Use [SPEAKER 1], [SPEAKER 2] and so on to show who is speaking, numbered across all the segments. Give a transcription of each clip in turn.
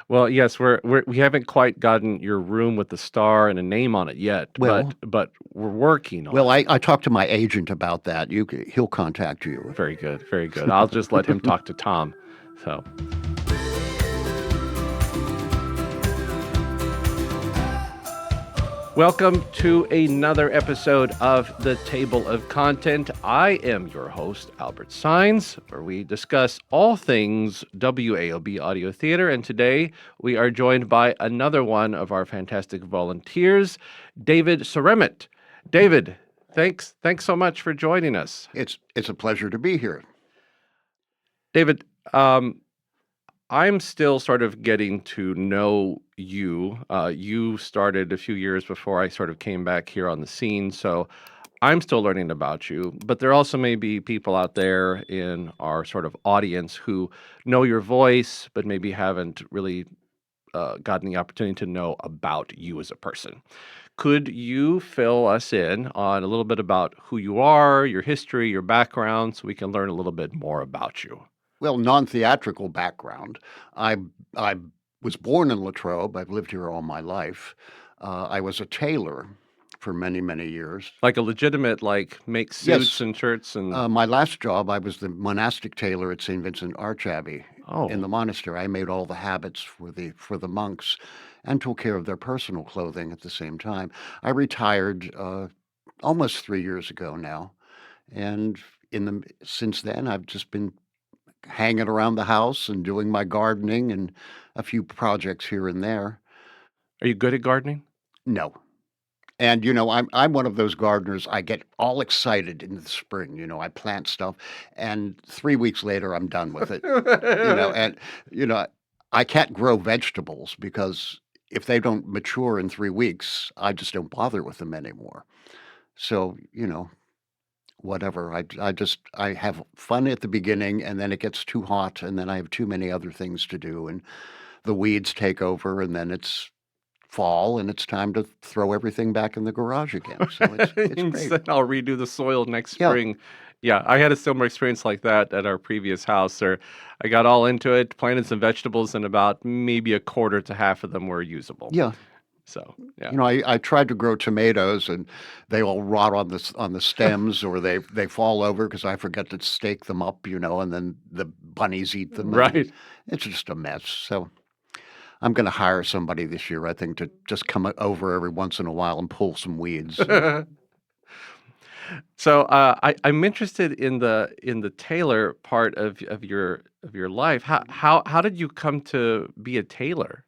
[SPEAKER 1] Well, yes, we haven't quite gotten your room with the star and a name on it yet, but
[SPEAKER 2] Well,
[SPEAKER 1] we're working
[SPEAKER 2] well,
[SPEAKER 1] on it.
[SPEAKER 2] I talked to my agent about that. He'll contact you.
[SPEAKER 1] Very good, very good. I'll just let him talk to Tom. So, welcome to another episode of The Table of Content. I am your host, Albert Sines, where we discuss all things WAOB audio theater. And today we are joined by another one of our fantastic volunteers, David Seremet. David, thanks so much for joining us.
[SPEAKER 2] It's a pleasure to be here.
[SPEAKER 1] David, I'm still sort of getting to know you. You started a few years before I sort of came back here on the scene, so I'm still learning about you. But there also may be people out there in our sort of audience who know your voice, but maybe haven't really gotten the opportunity to know about you as a person. Could you fill us in on a little bit about who you are, your history, your background, so we can learn a little bit more about you?
[SPEAKER 2] Well, non-theatrical background. I was born in Latrobe. I've lived here all my life. I was a tailor for many, many years.
[SPEAKER 1] Like a legitimate, like, make suits
[SPEAKER 2] Yes,
[SPEAKER 1] and shirts and
[SPEAKER 2] my last job, I was the monastic tailor at St. Vincent Archabbey in the
[SPEAKER 1] oh,
[SPEAKER 2] monastery. I made all the habits for the monks and took care of their personal clothing at the same time. I retired almost 3 years ago now, and since then, I've just been hanging around the house and doing my gardening and a few projects here and there.
[SPEAKER 1] are you good at gardening?
[SPEAKER 2] No. And I'm one of those gardeners. I get all excited in the spring. I plant stuff, and 3 weeks later, I'm done with it. And you know, I can't grow vegetables because if they don't mature in 3 weeks, I just don't bother with them anymore. So whatever. I have fun at the beginning, and then it gets too hot, and then I have too many other things to do, and the weeds take over, and then it's fall, and it's time to throw everything back in the garage again. So it's
[SPEAKER 1] And
[SPEAKER 2] great.
[SPEAKER 1] said, "I'll redo the soil next
[SPEAKER 2] Yeah,
[SPEAKER 1] spring." Yeah, I had a similar experience like that at our previous house, or I got all into it, planted some vegetables, and about maybe a quarter to half of them were usable.
[SPEAKER 2] yeah.
[SPEAKER 1] So, yeah.
[SPEAKER 2] I tried to grow tomatoes, and they all rot on the stems, or they fall over because I forget to stake them up, and then the bunnies eat them, and
[SPEAKER 1] Right.
[SPEAKER 2] it's just a mess. So I'm going to hire somebody this year, I think, to just come over every once in a while and pull some weeds.
[SPEAKER 1] So, I'm interested in the tailor part of your life. How did you come to be a tailor?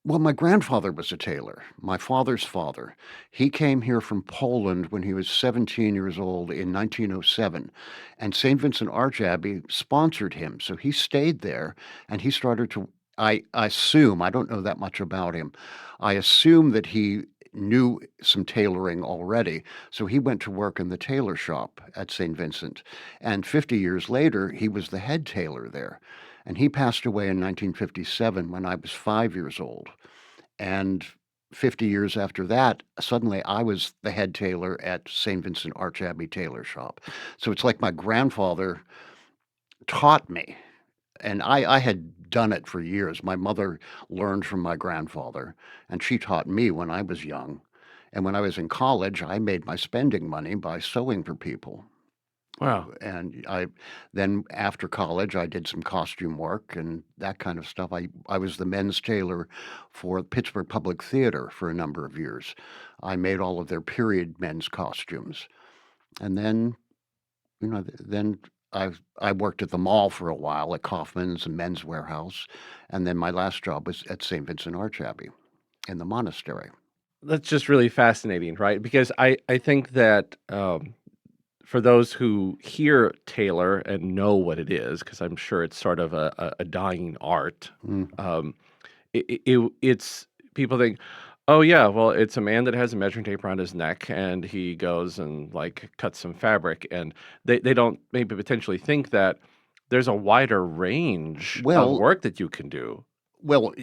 [SPEAKER 2] Well, my grandfather was a tailor, my father's father. He came here from Poland when he was 17 years old in 1907, and St. Vincent Archabbey sponsored him. So he stayed there, and he started to, I assume, I don't know that much about him. I assume that he knew some tailoring already. So he went to work in the tailor shop at St. Vincent. And 50 years later, he was the head tailor there. And he passed away in 1957 when I was 5 years old. And 50 years after that, suddenly I was the head tailor at St. Vincent Archabbey Tailor Shop. So it's like my grandfather taught me, and I had done it for years. My mother learned from my grandfather, and she taught me when I was young. And when I was in college, I made my spending money by sewing for people.
[SPEAKER 1] Wow.
[SPEAKER 2] And then after college, I did some costume work and that kind of stuff. I was the men's tailor for Pittsburgh Public Theater for a number of years. I made all of their period men's costumes. And then, then I worked at the mall for a while at Kaufman's and Men's Warehouse. And then my last job was at St. Vincent Archabbey in the monastery.
[SPEAKER 1] That's just really fascinating, right? Because I think that, for those who hear Taylor and know what it is, because I'm sure it's sort of a dying art,
[SPEAKER 2] Mm.
[SPEAKER 1] it's people think, oh yeah, well it's a man that has a measuring tape around his neck and he goes and like cuts some fabric, and they don't maybe potentially think that there's a wider range of
[SPEAKER 2] Well,
[SPEAKER 1] work that you can do.
[SPEAKER 2] well,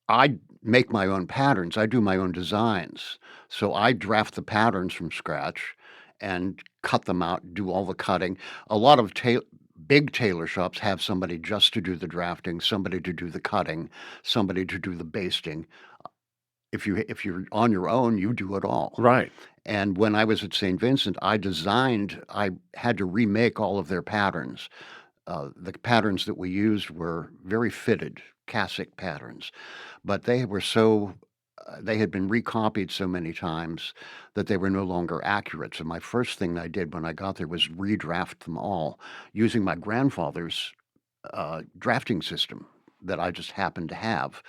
[SPEAKER 2] I make my own patterns. I do my own designs. So I draft the patterns from scratch and cut them out, do all the cutting. A lot of big tailor shops have somebody just to do the drafting, somebody to do the cutting, somebody to do the basting. If you're on your own, you do it all.
[SPEAKER 1] Right.
[SPEAKER 2] And when I was at St. Vincent, I had to remake all of their patterns. The patterns that we used were very fitted, cassock patterns, but they had been recopied so many times that they were no longer accurate. So my first thing I did when I got there was redraft them all using my grandfather's drafting system that I just happened to have.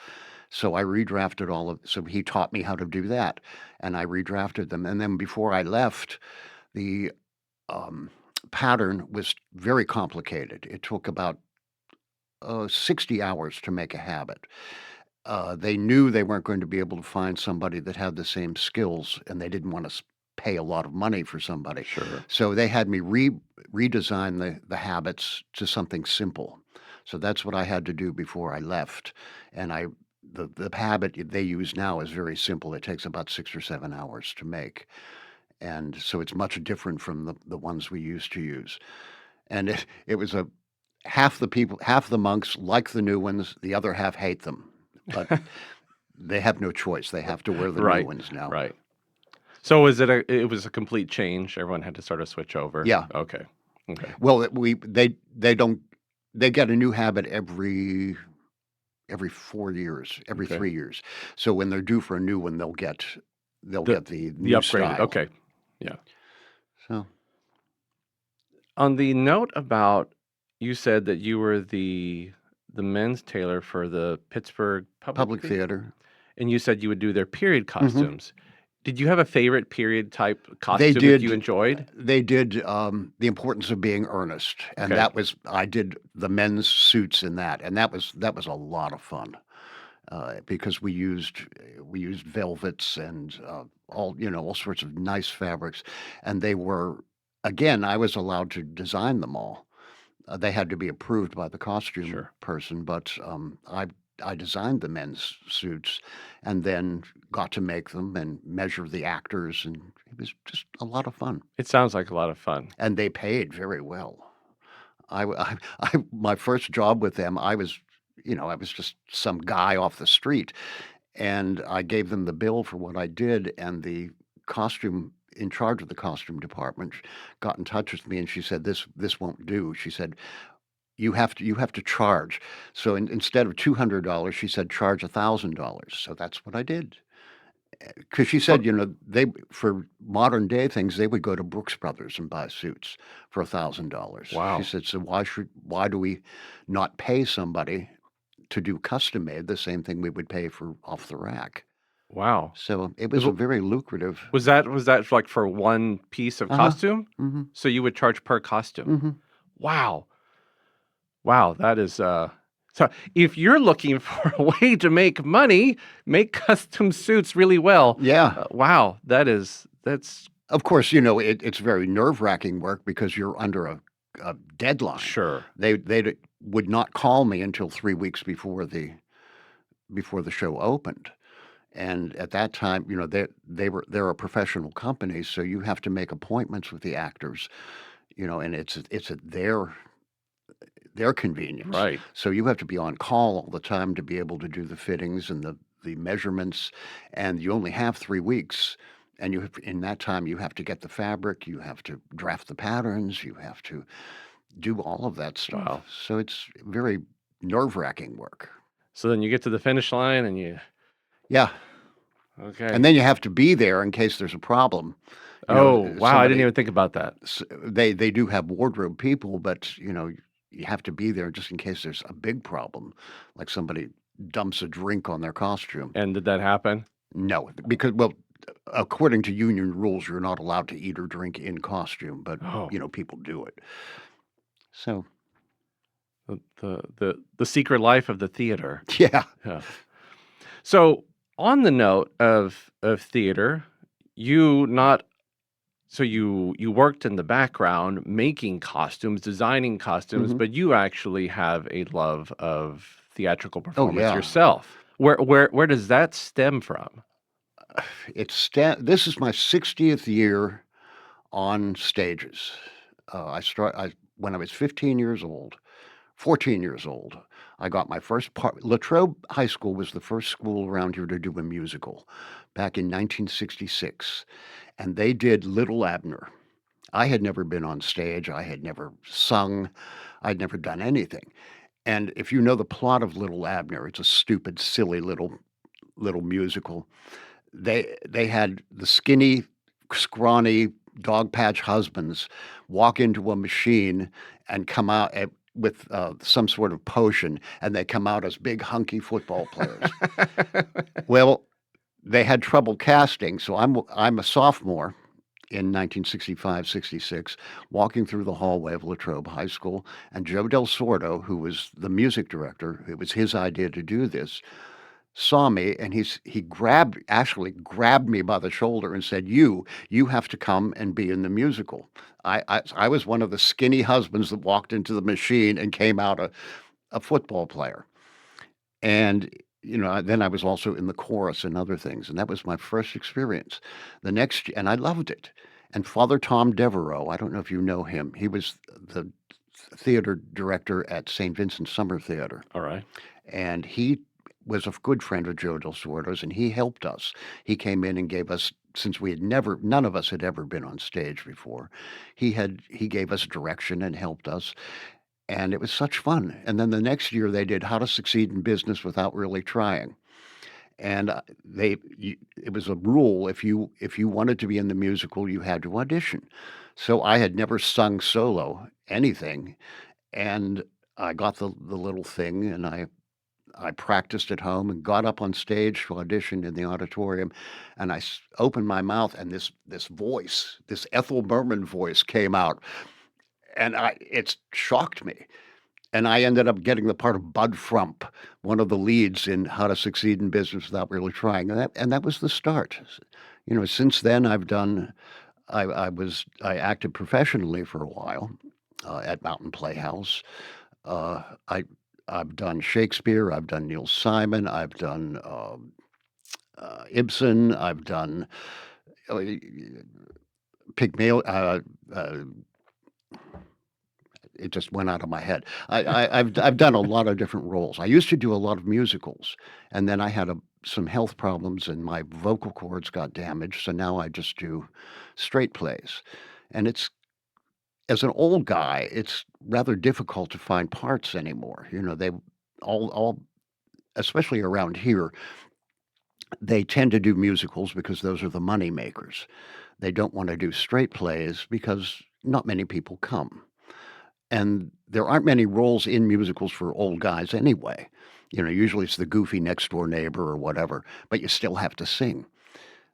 [SPEAKER 2] So I redrafted so he taught me how to do that, and I redrafted them. And then before I left, the pattern was very complicated. It took about 60 hours to make a habit. They knew they weren't going to be able to find somebody that had the same skills, and they didn't want to pay a lot of money for somebody.
[SPEAKER 1] Sure.
[SPEAKER 2] So they had me redesign the habits to something simple. So that's what I had to do before I left. And the habit they use now is very simple. It takes about 6 or 7 hours to make. And so it's much different from the ones we used to use. And it was half the monks like the new ones, the other half hate them. But they have no choice. They have to wear the new ones now.
[SPEAKER 1] Right. So it was a complete change? Everyone had to sort of switch over?
[SPEAKER 2] Yeah.
[SPEAKER 1] Okay.
[SPEAKER 2] Well, they get a new habit every 4 years, every 3 years. So when they're due for a new one, they'll get the new
[SPEAKER 1] upgraded
[SPEAKER 2] style.
[SPEAKER 1] Okay. Yeah.
[SPEAKER 2] So
[SPEAKER 1] on the note about, you said that you were the men's tailor for the Pittsburgh
[SPEAKER 2] Public Theater.
[SPEAKER 1] and you said you would do their period costumes. Did you have a favorite period type
[SPEAKER 2] They
[SPEAKER 1] costume that
[SPEAKER 2] did.
[SPEAKER 1] you enjoyed?
[SPEAKER 2] They did The Importance of Being Earnest, and
[SPEAKER 1] Okay.
[SPEAKER 2] I did the men's suits in that, and that was a lot of fun because we used velvets and all sorts of nice fabrics, and they were, again, I was allowed to design them all. They had to be approved by the costume
[SPEAKER 1] Sure.
[SPEAKER 2] person, but I designed the men's suits and then got to make them and measure the actors, and it was just a lot of fun.
[SPEAKER 1] It sounds like a lot of fun.
[SPEAKER 2] And they paid very well. My first job with them, I was just some guy off the street, and I gave them the bill for what I did, and the costume in charge of the costume department got in touch with me, and she said, "This won't do." She said, "You have to charge." So instead of $200, she said, "Charge $1,000." So that's what I did. Because she said, they for modern day things, they would go to Brooks Brothers and buy suits for $1,000.
[SPEAKER 1] Wow.
[SPEAKER 2] She said, "So why do we not pay somebody to do custom made the same thing we would pay for off the rack?"
[SPEAKER 1] Wow.
[SPEAKER 2] So it was a very lucrative.
[SPEAKER 1] Was that like for one piece of costume?
[SPEAKER 2] Mm-hmm.
[SPEAKER 1] So you would charge per costume?
[SPEAKER 2] Mm-hmm.
[SPEAKER 1] Wow. That is so if you're looking for a way to make money, make custom suits really well.
[SPEAKER 2] Yeah.
[SPEAKER 1] Wow, that's
[SPEAKER 2] Of course, it's very nerve-wracking work because you're under a deadline.
[SPEAKER 1] Sure.
[SPEAKER 2] They would not call me until 3 weeks before the show opened. And at that time, they're a professional company, so you have to make appointments with the actors, and it's at their convenience.
[SPEAKER 1] Right.
[SPEAKER 2] So you have to be on call all the time to be able to do the fittings and the measurements, and you only have 3 weeks. And in that time, you have to get the fabric, you have to draft the patterns, you have to do all of that stuff.
[SPEAKER 1] Wow.
[SPEAKER 2] So it's very nerve-wracking work.
[SPEAKER 1] So then you get to the finish line and you...
[SPEAKER 2] Yeah.
[SPEAKER 1] Okay.
[SPEAKER 2] And then you have to be there in case there's a problem.
[SPEAKER 1] Wow, I didn't even think about that.
[SPEAKER 2] They do have wardrobe people, but you have to be there just in case there's a big problem, like somebody dumps a drink on their costume.
[SPEAKER 1] And did that happen?
[SPEAKER 2] No, because, well, according to union rules, you're not allowed to eat or drink in costume, but people do it. So
[SPEAKER 1] the secret life of the theater.
[SPEAKER 2] Yeah.
[SPEAKER 1] So on the note of theater, you worked in the background making costumes, designing costumes, but you actually have a love of theatrical performance yourself. Where does that stem from?
[SPEAKER 2] This is my 60th year on stages. I when I was 15 years old, 14 years old, I got my first part. Latrobe High School was the first school around here to do a musical back in 1966, and they did Little Abner. I had never been on stage. I had never sung. I'd never done anything. And if you know the plot of Little Abner, it's a stupid, silly little musical. They had the skinny, scrawny dog patch husbands walk into a machine and come out with some sort of potion, and they come out as big hunky football players. Well, they had trouble casting, so I'm a sophomore in 1965-66, walking through the hallway of Latrobe High School, and Joe Del Sordo, who was the music director, it was his idea to do this, saw me, and he actually grabbed me by the shoulder and said, you have to come and be in the musical. I was one of the skinny husbands that walked into the machine and came out a football player. And then I was also in the chorus and other things, and that was my first experience. And I loved it. And Father Tom Devereaux, I don't know if you know him, he was the theater director at St. Vincent Summer Theater.
[SPEAKER 1] All right.
[SPEAKER 2] And he was a good friend of Joe Del Sordo's, and he helped us. He came in and gave us, since none of us had ever been on stage before, he gave us direction and helped us. And it was such fun. And then the next year they did How to Succeed in Business Without Really Trying. And it was a rule, if you wanted to be in the musical, you had to audition. So I had never sung solo anything, and I got the little thing, and I practiced at home and got up on stage to audition in the auditorium, and I opened my mouth, and this voice, this Ethel Merman voice came out, and it shocked me. And I ended up getting the part of Bud Frump, one of the leads in How to Succeed in Business Without Really Trying, and that was the start. Since then I acted professionally for a while at Mountain Playhouse. I've done Shakespeare, I've done Neil Simon, I've done Ibsen, I've done Pygmalion. It just went out of my head. I've done a lot of different roles. I used to do a lot of musicals, and then I had some health problems, and my vocal cords got damaged. So now I just do straight plays, and as an old guy, it's rather difficult to find parts anymore. They all, especially around here, they tend to do musicals because those are the money makers. They don't want to do straight plays because not many people come. And there aren't many roles in musicals for old guys anyway. Usually it's the goofy next door neighbor or whatever, but you still have to sing.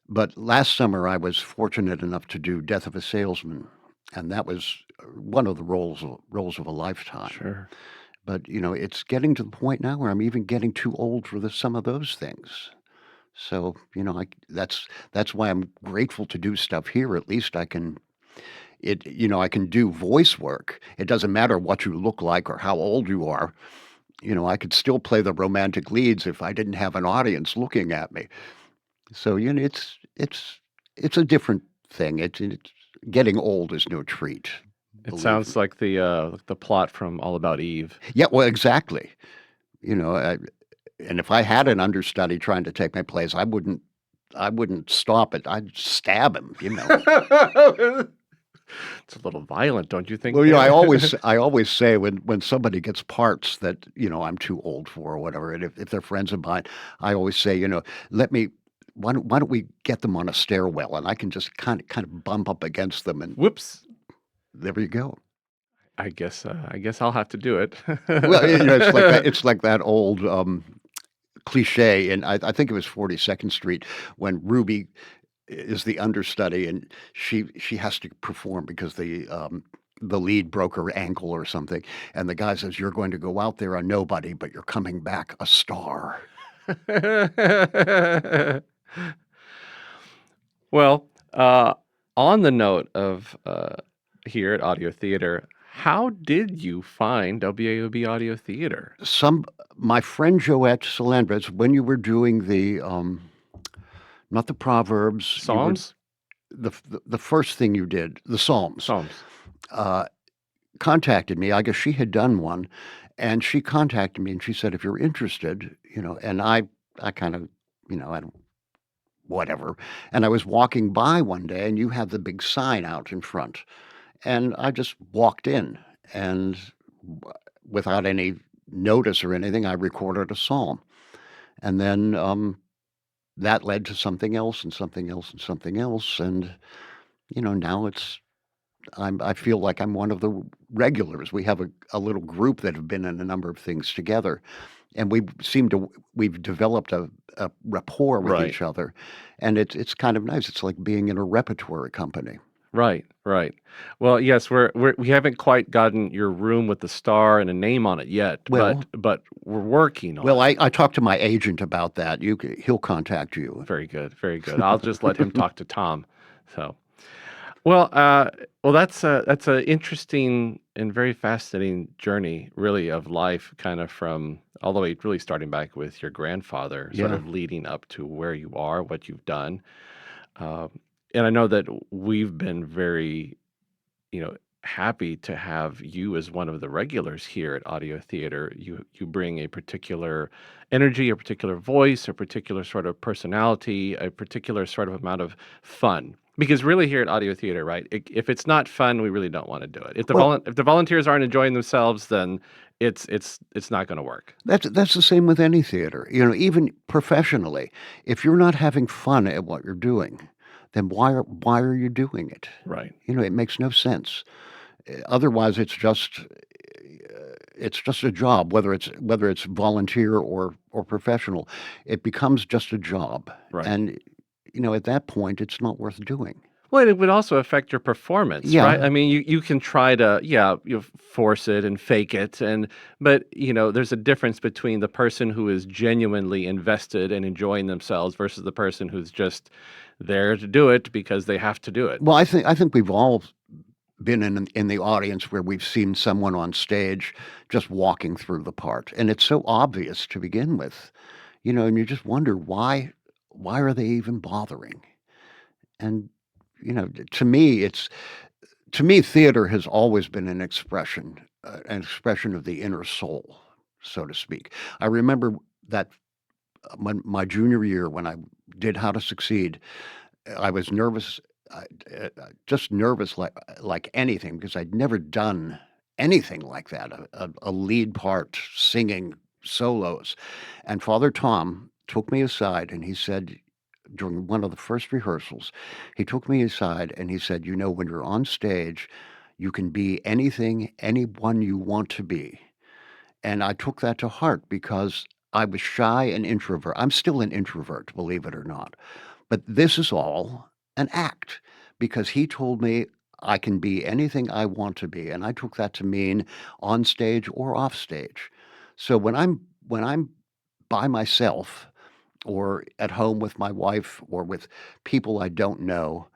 [SPEAKER 2] But last summer I was fortunate enough to do Death of a Salesman, and that was one of the roles of a lifetime.
[SPEAKER 1] Sure.
[SPEAKER 2] But it's getting to the point now where I'm even getting too old for some of those things. So that's why I'm grateful to do stuff here. At least I can do voice work. It doesn't matter what you look like or how old you are. I could still play the romantic leads if I didn't have an audience looking at me. So it's a different thing. It's getting old is no treat.
[SPEAKER 1] It sounds like the plot from All About Eve.
[SPEAKER 2] Yeah, well, exactly. And if I had an understudy trying to take my place, I wouldn't stop it. I'd stab him.
[SPEAKER 1] It's a little violent, don't you think?
[SPEAKER 2] Well, I always say when somebody gets parts that I'm too old for or whatever, and if they're friends of mine, I always say, why don't we get them on a stairwell, and I can just kind of bump up against them, and
[SPEAKER 1] Whoops.
[SPEAKER 2] there you go.
[SPEAKER 1] I guess I'll have to do it.
[SPEAKER 2] Well, it's like that old cliche, and I think it was 42nd Street when Ruby is the understudy, and she has to perform because the lead broke her ankle or something, and the guy says, "You're going to go out there a nobody, but you're coming back a star."
[SPEAKER 1] Well, on the note of here at Audio Theater, how did you find WAOB Audio Theater?
[SPEAKER 2] My friend Joette Salandres, when you were doing the not the Proverbs,
[SPEAKER 1] Psalms?
[SPEAKER 2] the first thing you did, the Psalms.
[SPEAKER 1] Psalms.
[SPEAKER 2] contacted me. I guess she had done one, and she contacted me and she said, "If you're interested," and I kind of, I don't, whatever. And I was walking by one day, and you had the big sign out in front, and I just walked in, and without any notice or anything, I recorded a psalm, and then that led to something else and something else and something else, and now I feel like I'm one of the regulars. We have a little group that have been in a number of things together, and we've developed a rapport with
[SPEAKER 1] Right.
[SPEAKER 2] each other, and it's kind of nice. It's like being in a repertory company.
[SPEAKER 1] Right, right. Well, yes, we haven't quite gotten your room with the star and a name on it yet,
[SPEAKER 2] Well,
[SPEAKER 1] but we're working
[SPEAKER 2] well,
[SPEAKER 1] on it.
[SPEAKER 2] I talked to my agent about that. He'll contact you.
[SPEAKER 1] Very good, very good. I'll just let him talk to Tom. So, well, that's a interesting and very fascinating journey, really, of life, kind of from all the way, really starting back with your grandfather, sort
[SPEAKER 2] Yeah.
[SPEAKER 1] of leading up to where you are, what you've done. Um, and I know that we've been very, happy to have you as one of the regulars here at Audio Theater. You bring a particular energy, a particular voice, a particular sort of personality, a particular sort of amount of fun. Because really here at Audio Theater, right? If it's not fun, we really don't want to do it.
[SPEAKER 2] Well,
[SPEAKER 1] If the volunteers aren't enjoying themselves, then it's not going to work.
[SPEAKER 2] that's the same with any theater. Even professionally, if you're not having fun at what you're doing, then why are you doing it?
[SPEAKER 1] Right.
[SPEAKER 2] It makes no sense. Otherwise, it's just a job, whether it's volunteer or professional. It becomes just a job,
[SPEAKER 1] Right.
[SPEAKER 2] and at that point, it's not worth doing.
[SPEAKER 1] Well, it would also affect your performance, right?
[SPEAKER 2] Yeah,
[SPEAKER 1] I mean, you can try to, yeah, force it and fake it, but there's a difference between the person who is genuinely invested and enjoying themselves versus the person who's just there to do it because they have to do it.
[SPEAKER 2] well, I think we've all been in the audience where we've seen someone on stage just walking through the part, and it's so obvious to begin with, and you just wonder why are they even bothering? And to me, theater has always been an expression of the inner soul, so to speak. I remember that when my junior year, when I did How to Succeed, I was nervous, just nervous like anything, because I'd never done anything like that, a lead part, singing solos. And Father Tom took me aside and he said, during one of the first rehearsals, he took me aside and he said, when you're on stage, you can be anything, anyone you want to be. And I took that to heart because I was shy and introvert. I'm still an introvert, believe it or not. But this is all an act, because he told me I can be anything I want to be. And I took that to mean on stage or off stage. So when I'm by myself, or at home with my wife, or with people I don't know,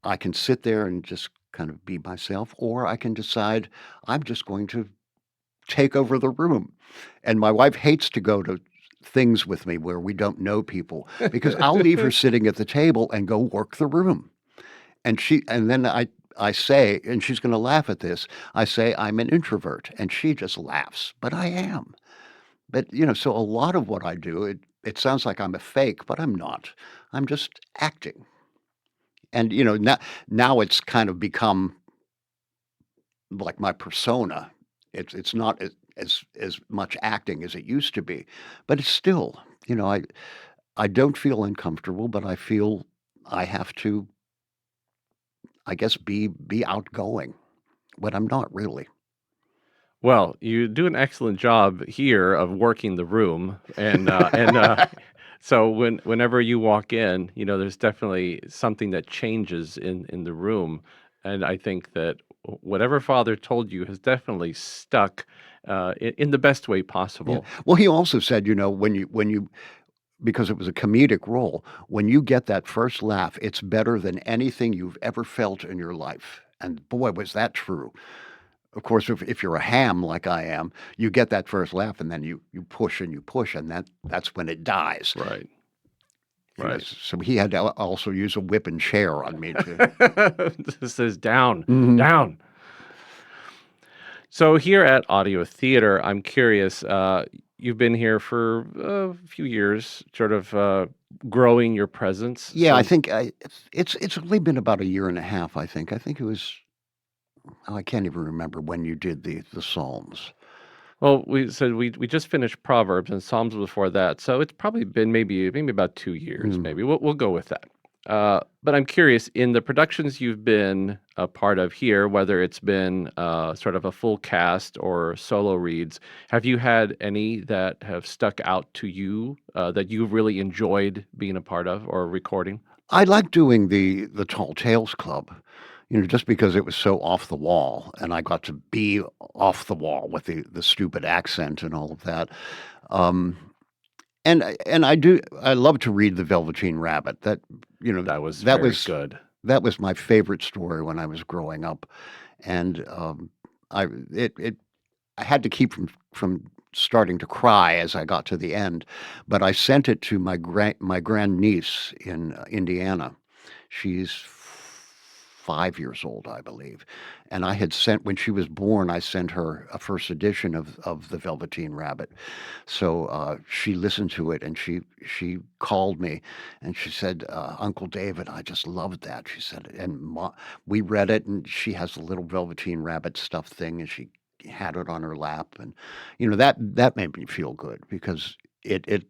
[SPEAKER 2] I can sit there and just kind of be myself, or I can decide I'm just going to take over the room. And my wife hates to go to things with me where we don't know people, because I'll leave her sitting at the table and go work the room. And then I say, and she's going to laugh at this, I say I'm an introvert, and she just laughs, but I am. But, so a lot of what I do, it sounds like I'm a fake, but I'm not. I'm just acting. And, now it's kind of become like my persona. It's not as much acting as it used to be, but it's still, I don't feel uncomfortable, but I feel I have to, I guess, be outgoing when I'm not really.
[SPEAKER 1] Well, you do an excellent job here of working the room, so whenever you walk in, there's definitely something that changes in the room, and I think that whatever Father told you has definitely stuck in the best way
[SPEAKER 2] Yeah.
[SPEAKER 1] possible.
[SPEAKER 2] Well, he also said, when you because it was a comedic role, when you get that first laugh, it's better than anything you've ever felt in your life. And boy, was that true. Of course, if you're a ham like I am, you get that first laugh, and then you push and you push, and that's when it dies.
[SPEAKER 1] Right, right.
[SPEAKER 2] So he had to also use a whip and chair on me to.
[SPEAKER 1] This is down,
[SPEAKER 2] Mhm.
[SPEAKER 1] down. So here at Audio Theater, I'm curious. You've been here for a few years, sort of growing your presence
[SPEAKER 2] Yeah, I
[SPEAKER 1] since.
[SPEAKER 2] think it's only been about a year and a half, I think. I think it was I can't even remember when you did the Psalms.
[SPEAKER 1] Well, we just finished Proverbs and Psalms before that, so it's probably been maybe about 2 years.
[SPEAKER 2] Mm.
[SPEAKER 1] Maybe we'll go with that. But I'm curious, in the productions you've been a part of here, whether it's been sort of a full cast or solo reads, have you had any that have stuck out to you that you've really enjoyed being a part of or recording?
[SPEAKER 2] I like doing the Tall Tales Club, just because it was so off the wall, and I got to be off the wall with the stupid accent and all of that. Um, and I love to read The Velveteen Rabbit.
[SPEAKER 1] That was
[SPEAKER 2] That
[SPEAKER 1] very
[SPEAKER 2] was
[SPEAKER 1] good.
[SPEAKER 2] that was my favorite story when I was growing up, and, I it I had to keep from starting to cry as I got to the end, but I sent it to my grandniece in, Indiana. She's 5 years old, I believe, and I had sent when she was born, I sent her a first edition of The Velveteen Rabbit. So, she listened to it, and she called me, and she said, "Uncle David, I just loved that," she said, and we read it, and she has a little Velveteen Rabbit stuffed thing, and she had it on her lap, and, that made me feel good because it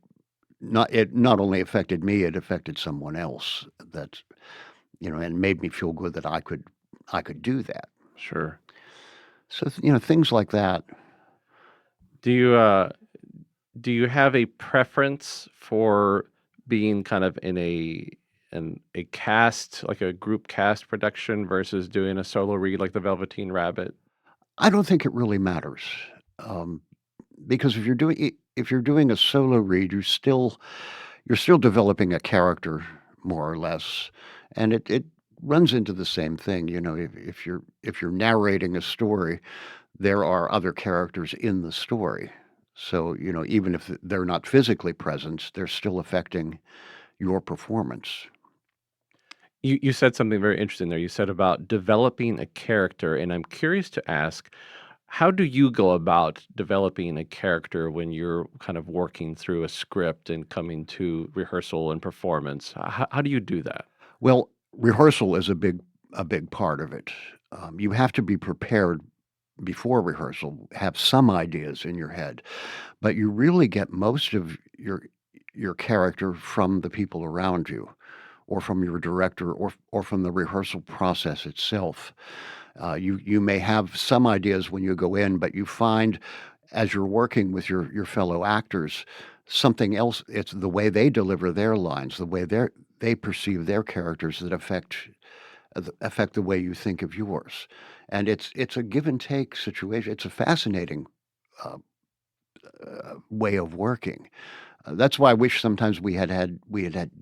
[SPEAKER 2] not only affected me, it affected someone else that, and made me feel good that I could do that.
[SPEAKER 1] Sure.
[SPEAKER 2] So, things like that.
[SPEAKER 1] Do you uh, Do you have a preference for being kind of in a cast, like a group cast production versus doing a solo read like the Velveteen Rabbit?
[SPEAKER 2] I don't think it really matters, um, because if you're doing a solo read, you're still developing a character more or less, and it runs into the same thing. If you're narrating a story, there are other characters in the story. So, even if they're not physically present, they're still affecting your performance.
[SPEAKER 1] You said something very interesting there. You said about developing a character, and I'm curious to ask, how do you go about developing a character when you're kind of working through a script and coming to rehearsal and performance? How do you do that?
[SPEAKER 2] Well, rehearsal is a big part of it. You have to be prepared before rehearsal, have some ideas in your head, but you really get most of your character from the people around you, or from your director, or from the rehearsal process itself. You may have some ideas when you go in, but you find as you're working with your fellow actors, something else. It's the way they deliver their lines, the way they perceive their characters that affect the way you think of yours, and it's a give and take situation. It's a fascinating uh, way of working. That's why I wish sometimes we had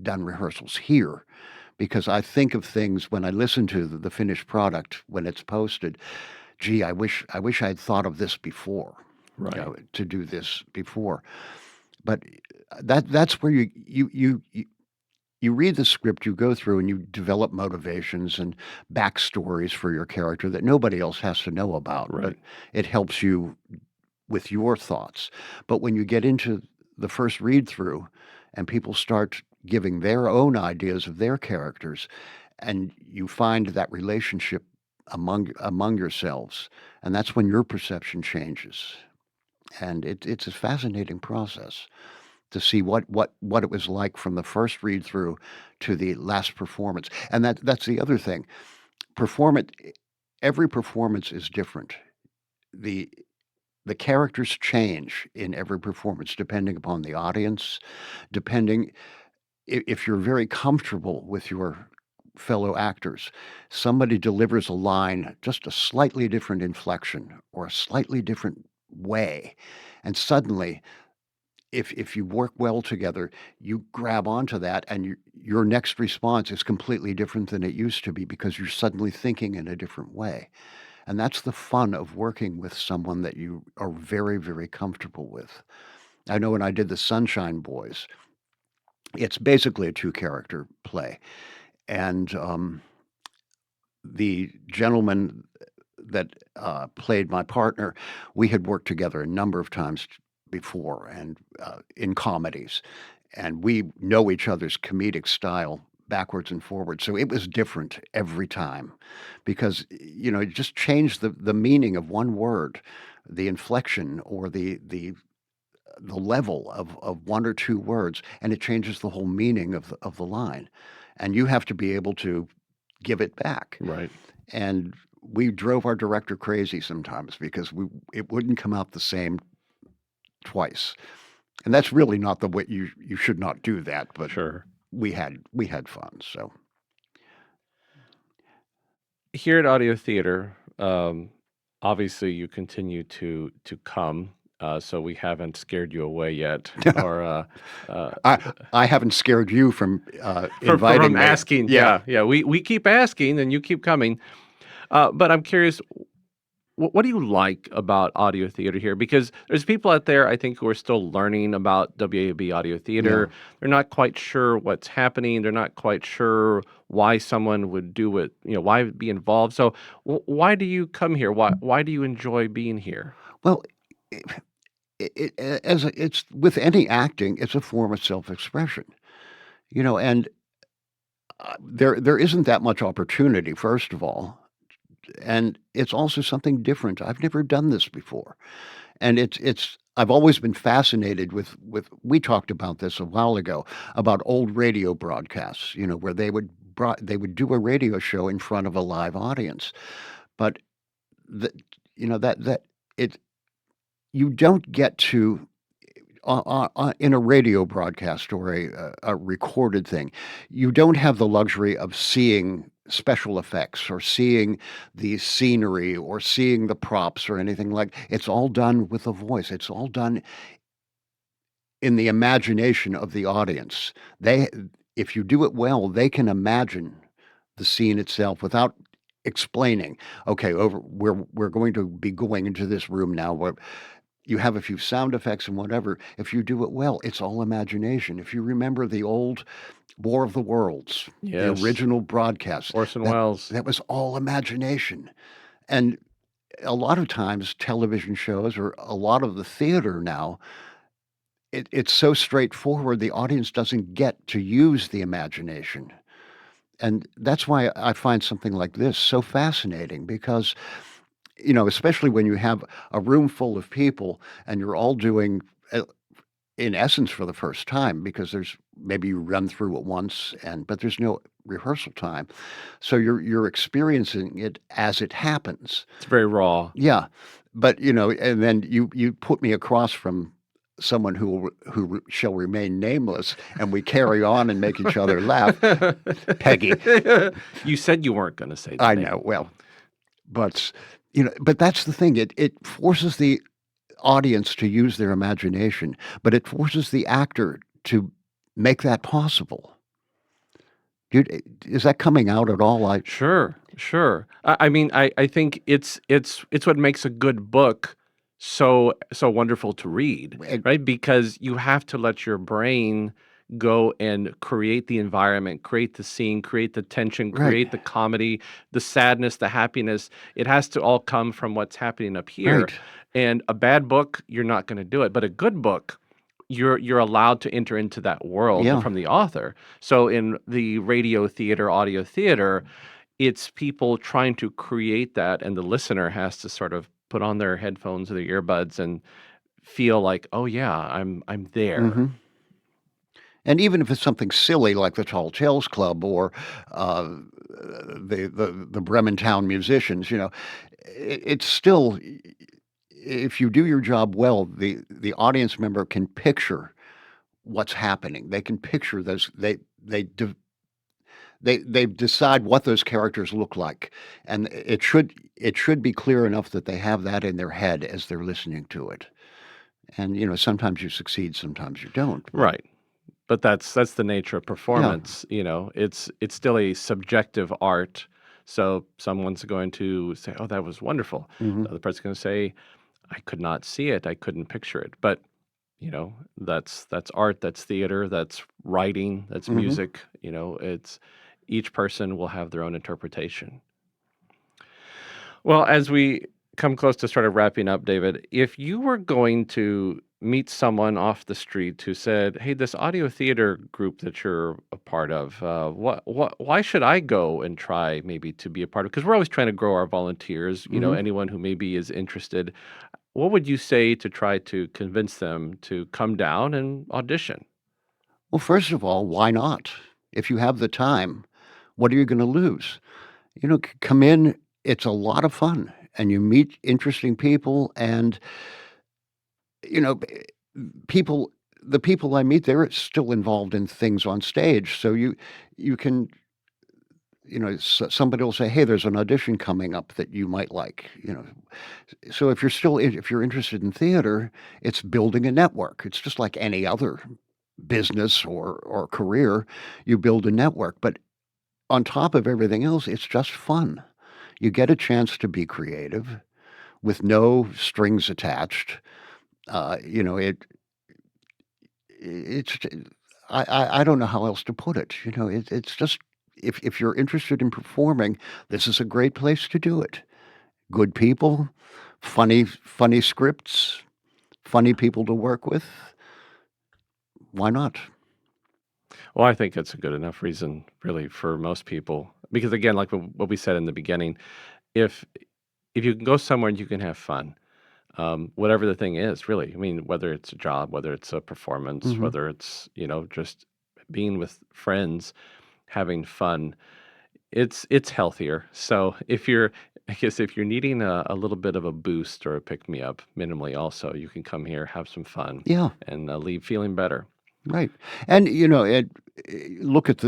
[SPEAKER 2] done rehearsals here, because I think of things when I listen to the finished product when it's posted. Gee, I wish I had thought of this before,
[SPEAKER 1] Right.
[SPEAKER 2] to do this before. But that's where you read the script, you go through and you develop motivations and backstories for your character that nobody else has to know about, but
[SPEAKER 1] Right.
[SPEAKER 2] it helps you with your thoughts. But when you get into the first read through and people start giving their own ideas of their characters, and you find that relationship among yourselves, and that's when your perception changes. And it's a fascinating process to see what it was like from the first read through to the last performance. And that's the other thing. Performance Every performance is different. The the characters change in every performance depending upon the audience, depending if you're very comfortable with your fellow actors. Somebody delivers a line just a slightly different inflection or a slightly different way, and suddenly if you work well together, you grab onto that, and your next response is completely different than it used to be because you're suddenly thinking in a different way. And that's the fun of working with someone that you are very, very comfortable with. I know when I did the Sunshine Boys, it's basically a two-character play, and, the gentleman that played my partner, we had worked together a number of times before, and in comedies, and we know each other's comedic style backwards and forwards. So it was different every time, because it just changed the meaning of one word, the inflection, or the level of one or two words, and it changes the whole meaning of the line, and you have to be able to give it back.
[SPEAKER 1] Right.
[SPEAKER 2] And we drove our director crazy sometimes because it wouldn't come out the same twice. And that's really not the way. You should not do that, but
[SPEAKER 1] Sure.
[SPEAKER 2] we had fun. So
[SPEAKER 1] Here at Audio Theater, obviously you continue to come, so we haven't scared you away yet, or
[SPEAKER 2] I haven't scared you from inviting
[SPEAKER 1] from
[SPEAKER 2] me.
[SPEAKER 1] asking. Yeah. We keep asking, and you keep coming. But I'm curious, what do you like about audio theater here? Because there's people out there, I think, who are still learning about WAB audio theater. They're not quite sure what's happening. They're not quite sure why someone would do it, why be involved. So why do you come here? Why do you enjoy being here?
[SPEAKER 2] Well, it's with any acting, it's a form of self-expression, and there isn't that much opportunity, first of all, and it's also something different. I've never done this before, and it's I've always been fascinated with we talked about this a while ago, about old radio broadcasts, where they would do a radio show in front of a live audience, but the, that it you don't get to in a radio broadcast or a recorded thing, you don't have the luxury of seeing special effects or seeing the scenery or seeing the props or anything like. It's all done with a voice. It's all done in the imagination of the audience. If you do it well, they can imagine the scene itself without explaining. Okay, we're going to be going into this room now where you have a few sound effects and whatever. If you do it well, it's all imagination. If you remember the old War of the Worlds, the
[SPEAKER 1] Yes.
[SPEAKER 2] original broadcast,
[SPEAKER 1] Orson Welles.
[SPEAKER 2] that was all imagination. And a lot of times television shows, or a lot of the theater now, it's so straightforward, the audience doesn't get to use the imagination. And that's why I find something like this so fascinating, because especially when you have a room full of people and you're all doing, in essence, for the first time, because maybe you run through it once, but there's no rehearsal time, so you're experiencing it as it happens.
[SPEAKER 1] It's very raw.
[SPEAKER 2] Yeah, but and then you put me across from someone who shall remain nameless, and we carry on and make each other laugh. Peggy.
[SPEAKER 1] You said you weren't going to say that.
[SPEAKER 2] I know. Well, but but that's the thing. It forces the audience to use their imagination, but it forces the actor to make that possible. Is that coming out at all?
[SPEAKER 1] Sure. I mean, I think it's what makes a good book so wonderful to read, right? Because you have to let your brain go and create the environment, create the scene, create the tension, create the comedy, the sadness, the happiness. It has to all come from what's happening up here.
[SPEAKER 2] Right.
[SPEAKER 1] And a bad book, you're not going to do it. But a good book, you're allowed to enter into that world from the author. So in the radio theater, audio theater, it's people trying to create that, and the listener has to sort of put on their headphones or their earbuds and feel like, oh yeah, I'm there.
[SPEAKER 2] Mm-hmm. And even if it's something silly like the Tall Tales Club or the Bremen Town Musicians, it's still, if you do your job well, the audience member can picture what's happening. They can picture those. They decide what those characters look like, and it should be clear enough that they have that in their head as they're listening to it. And sometimes you succeed, sometimes you don't.
[SPEAKER 1] Right. But that's the nature of performance. It's still a subjective art. So someone's going to say, "Oh, that was wonderful."
[SPEAKER 2] Mm-hmm.
[SPEAKER 1] The other person's going to say, "I could not see it. I couldn't picture it." But that's art. That's theater. That's writing. That's
[SPEAKER 2] Mm-hmm.
[SPEAKER 1] music. It's each person will have their own interpretation. Well, as we come close to sort of wrapping up, David, if you were going to meet someone off the street who said, "Hey, this audio theater group that you're a part of, why should I go and try maybe to be a part of?" Because we're always trying to grow our volunteers.
[SPEAKER 2] Hmm.
[SPEAKER 1] Anyone who maybe is interested. What would you say to try to convince them to come down and audition?
[SPEAKER 2] Well, first of all, why not? If you have the time, what are you going to lose? Come in. It's a lot of fun, and you meet interesting people, and you know, b- people. The people I meet, they're still involved in things on stage, so you can somebody will say, "Hey, there's an audition coming up that you might like." So if you're interested in theater, it's building a network. It's just like any other business or career. You build a network, but on top of everything else, it's just fun. You get a chance to be creative with no strings attached. Uh, you know, it it's I don't know how else to put it. It's just if you're interested in performing, this is a great place to do it. Good people, funny scripts, funny people to work with. Why not?
[SPEAKER 1] Well, I think it's a good enough reason, really, for most people. Because again, like what we said in the beginning, if if you can go somewhere and you can have fun, whatever the thing is, really. I mean, whether it's a job, whether it's a performance,
[SPEAKER 2] Hmm.
[SPEAKER 1] whether it's just being with friends, having fun, it's healthier. So I guess if you're needing a little bit of a boost or a pick me up, minimally, also, you can come here, have some fun,
[SPEAKER 2] Yeah.
[SPEAKER 1] and leave feeling better.
[SPEAKER 2] Right. And look at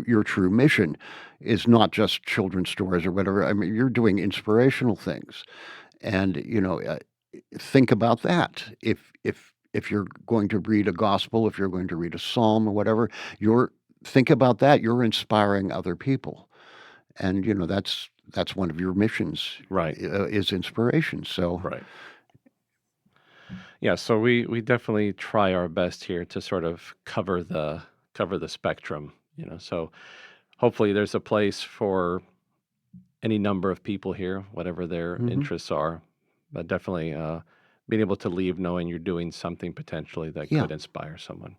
[SPEAKER 2] your true mission is not just children's stories or whatever. I mean, you're doing inspirational things, and think about that. If you're going to read a gospel, if you're going to read a psalm or whatever, you're think about that. You're inspiring other people, and that's one of your missions
[SPEAKER 1] Right.
[SPEAKER 2] is inspiration. So
[SPEAKER 1] Right. Yeah, so we definitely try our best here to sort of cover the spectrum, So hopefully there's a place for any number of people here, whatever their
[SPEAKER 2] mhm.
[SPEAKER 1] interests are. But definitely being able to leave knowing you're doing something potentially that
[SPEAKER 2] Yeah.
[SPEAKER 1] could inspire someone.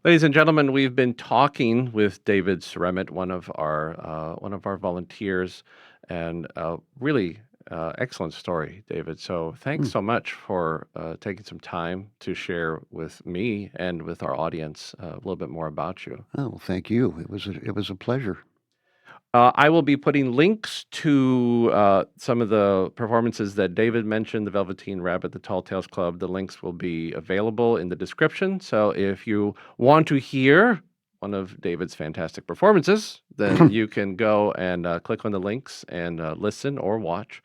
[SPEAKER 1] Ladies and gentlemen, we've been talking with David Seremet, one of our volunteers, and really excellent story, David. So thanks
[SPEAKER 2] Mm.
[SPEAKER 1] so much for taking some time to share with me and with our audience a little bit more about you.
[SPEAKER 2] Oh, well, thank you. It was a pleasure.
[SPEAKER 1] I will be putting links to some of the performances that David mentioned, the Velveteen Rabbit, the Tall Tales Club. The links will be available in the description. So if you want to hear one of David's fantastic performances, then you can go and click on the links and listen or watch.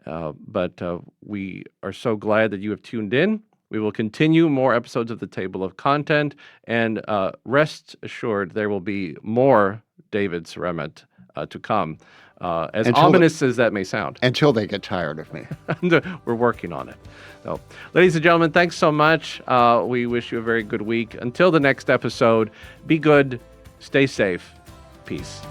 [SPEAKER 1] But we are so glad that you have tuned in. We will continue more episodes of the Table of Content, and rest assured there will be more David Seremet to come, as
[SPEAKER 2] Until the
[SPEAKER 1] ominous as that may sound.
[SPEAKER 2] until they get tired of me.
[SPEAKER 1] We're working on it. So, ladies and gentlemen, thanks so much. We wish you a very good week. Until the next episode, be good, stay safe, peace.